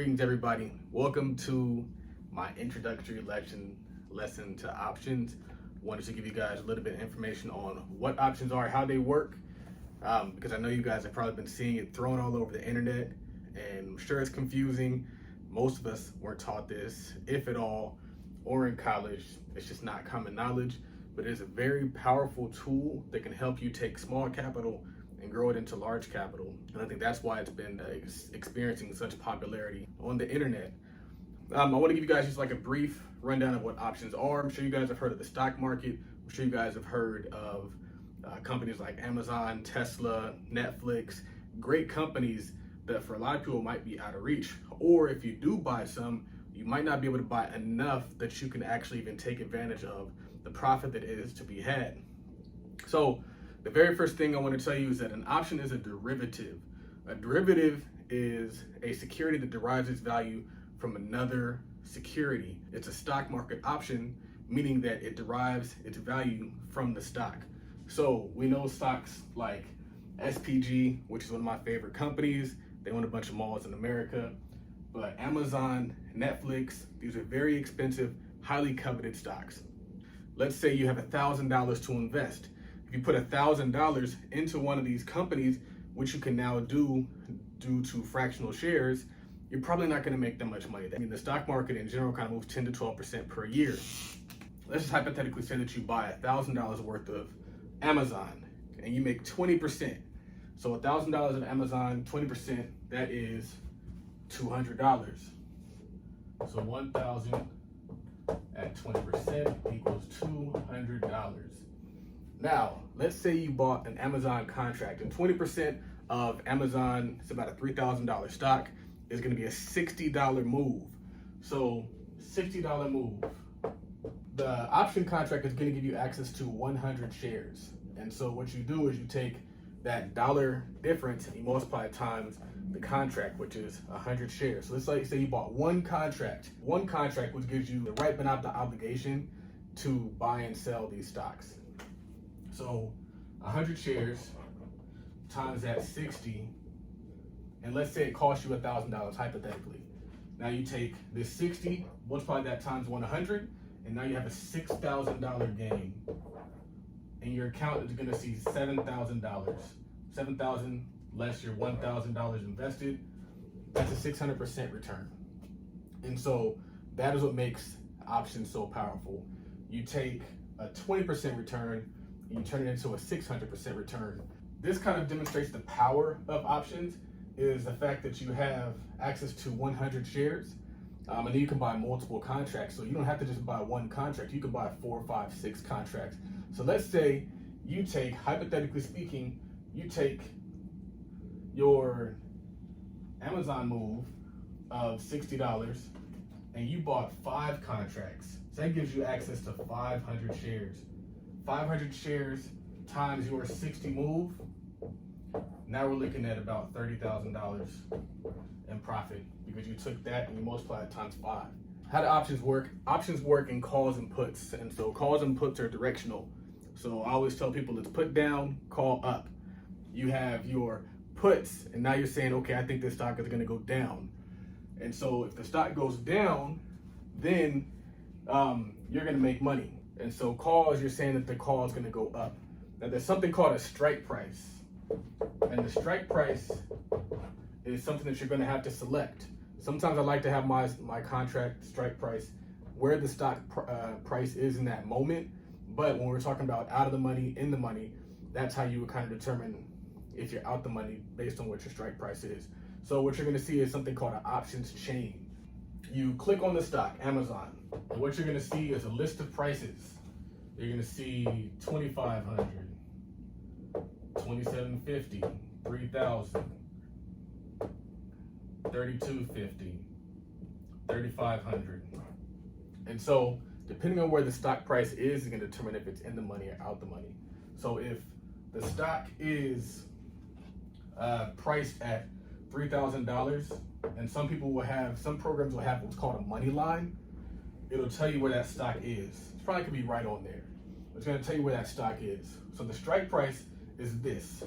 Greetings, everybody. Welcome to my introductory lesson to options. Wanted to give you guys a little bit of information on what options are, how they work, because I know you guys have probably been seeing it thrown all over the internet, and I'm sure it's confusing. Most of us weren't taught this, if at all, or in college. It's just not common knowledge, but it is a very powerful tool that can help you take small capital and grow it into large capital. And I think that's why it's been experiencing such popularity on the internet. I want to give you guys just like a brief rundown of what options are. I'm sure you guys have heard of the stock market. I'm sure you guys have heard of companies like Amazon, Tesla, Netflix, great companies that for a lot of people might be out of reach. Or if you do buy some, you might not be able to buy enough that you can actually even take advantage of the profit that is to be had. So the very first thing I want to tell you is that an option is a derivative. A derivative is a security that derives its value from another security. It's a stock market option, meaning that it derives its value from the stock. So we know stocks like SPG, which is one of my favorite companies. They own a bunch of malls in America. But Amazon, Netflix, these are very expensive, highly coveted stocks. Let's say you have $1,000 to invest. If you put $1,000 into one of these companies, which you can now do due to fractional shares, you're probably not going to make that much money. I mean, the stock market in general kind of moves 10 to 12% per year. Let's just hypothetically say that you buy $1,000 worth of Amazon and you make 20%. So $1,000 of Amazon, 20%, that is $200. So 1,000 at 20% equals $200. Now, let's say you bought an Amazon contract and 20% of Amazon, it's about a $3,000 stock, is going to be a $60 move. So $60 move. The option contract is going to give you access to 100 shares. And so what you do is you take that dollar difference and you multiply it times the contract, which is 100 shares. So let's say you bought one contract, which gives you the right but not the obligation to buy and sell these stocks. So 100 shares times that 60, and let's say it costs you $1,000 hypothetically. Now you take this 60, multiply that times 100, and now you have a $6,000 gain. And your account is gonna see $7,000. $7,000 less your $1,000 invested, that's a 600% return. And so that is what makes options so powerful. You take a 20% return, you turn it into a 600% return. This kind of demonstrates the power of options is the fact that you have access to 100 shares, and then you can buy multiple contracts. So you don't have to just buy one contract, you can buy 4, 5, 6 contracts. So let's say you take, hypothetically speaking, you take your Amazon move of $60 and you bought 5 contracts. So that gives you access to 500 shares. 500 shares times your 60 move, now we're looking at about $30,000 in profit because you took that and you multiply it times 5. How do options work? Options work in calls and puts, and so calls and puts are directional. So I always tell people it's put down, call up. You have your puts, and now you're saying, okay, I think this stock is gonna go down. And so if the stock goes down, then you're gonna make money. And so calls, you're saying that the call is going to go up. Now there's something called a strike price. And the strike price is something that you're going to have to select. Sometimes I like to have my contract strike price where the stock price is in that moment. But when we're talking about out of the money, in the money, that's how you would kind of determine if you're out the money based on what your strike price is. So what you're going to see is something called an options chain. You click on the stock, Amazon, and what you're gonna see is a list of prices. You're gonna see 2,500, 2,750, 3,000, 3,250, 3,500. And so depending on where the stock price is gonna determine if it's in the money or out the money. So if the stock is priced at $3,000, and some programs will have what's called a money line. It'll tell you where that stock is. It probably could be right on there. It's gonna tell you where that stock is. So the strike price is this.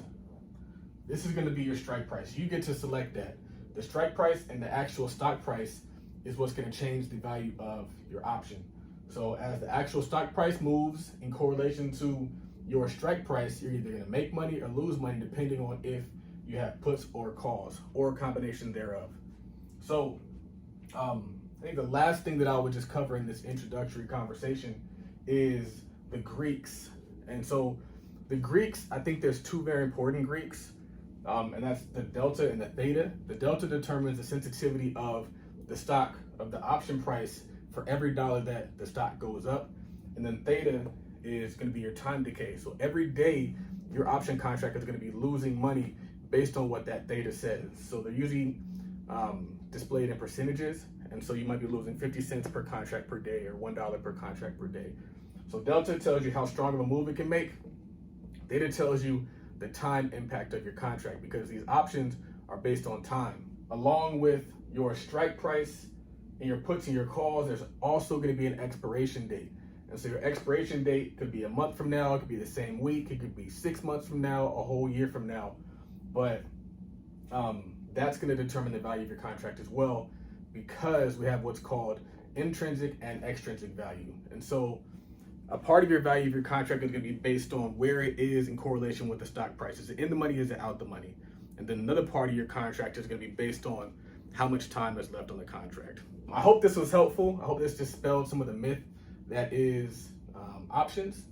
This is gonna be your strike price. You get to select that. The strike price and the actual stock price is what's going to change the value of your option. So as the actual stock price moves in correlation to your strike price, you're either going to make money or lose money depending on if you have puts or calls or a combination thereof. So I think the last thing that I would just cover in this introductory conversation is the Greeks. And so the Greeks, I think there's two very important Greeks, and that's the delta and the theta. The delta determines the sensitivity of the stock, of the option price for every dollar that the stock goes up. And then theta is going to be your time decay. So every day your option contract is going to be losing money based on what that theta says. So they're usually displayed in percentages. And so you might be losing 50 cents per contract per day or $1 per contract per day. So delta tells you how strong of a move it can make. Theta tells you the time impact of your contract, because these options are based on time. Along with your strike price and your puts and your calls, there's also going to be an expiration date. And so your expiration date could be a month from now, it could be the same week, it could be 6 months from now, a whole year from now. But that's going to determine the value of your contract as well, because we have what's called intrinsic and extrinsic value. And so a part of your value of your contract is going to be based on where it is in correlation with the stock price. Is it in the money? Is it out the money? And then another part of your contract is going to be based on how much time is left on the contract. I hope this was helpful. I hope this dispelled some of the myth that is options.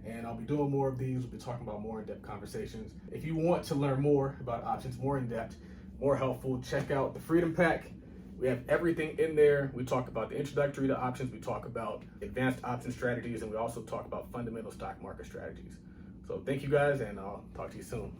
And I'll be doing more of these. We'll be talking about more in-depth conversations. If you want to learn more about options, more in-depth, more helpful, check out the Freedom Pack. We have everything in there. We talk about the introductory to options, we talk about advanced option strategies, and we also talk about fundamental stock market strategies. So thank you guys, and I'll talk to you soon.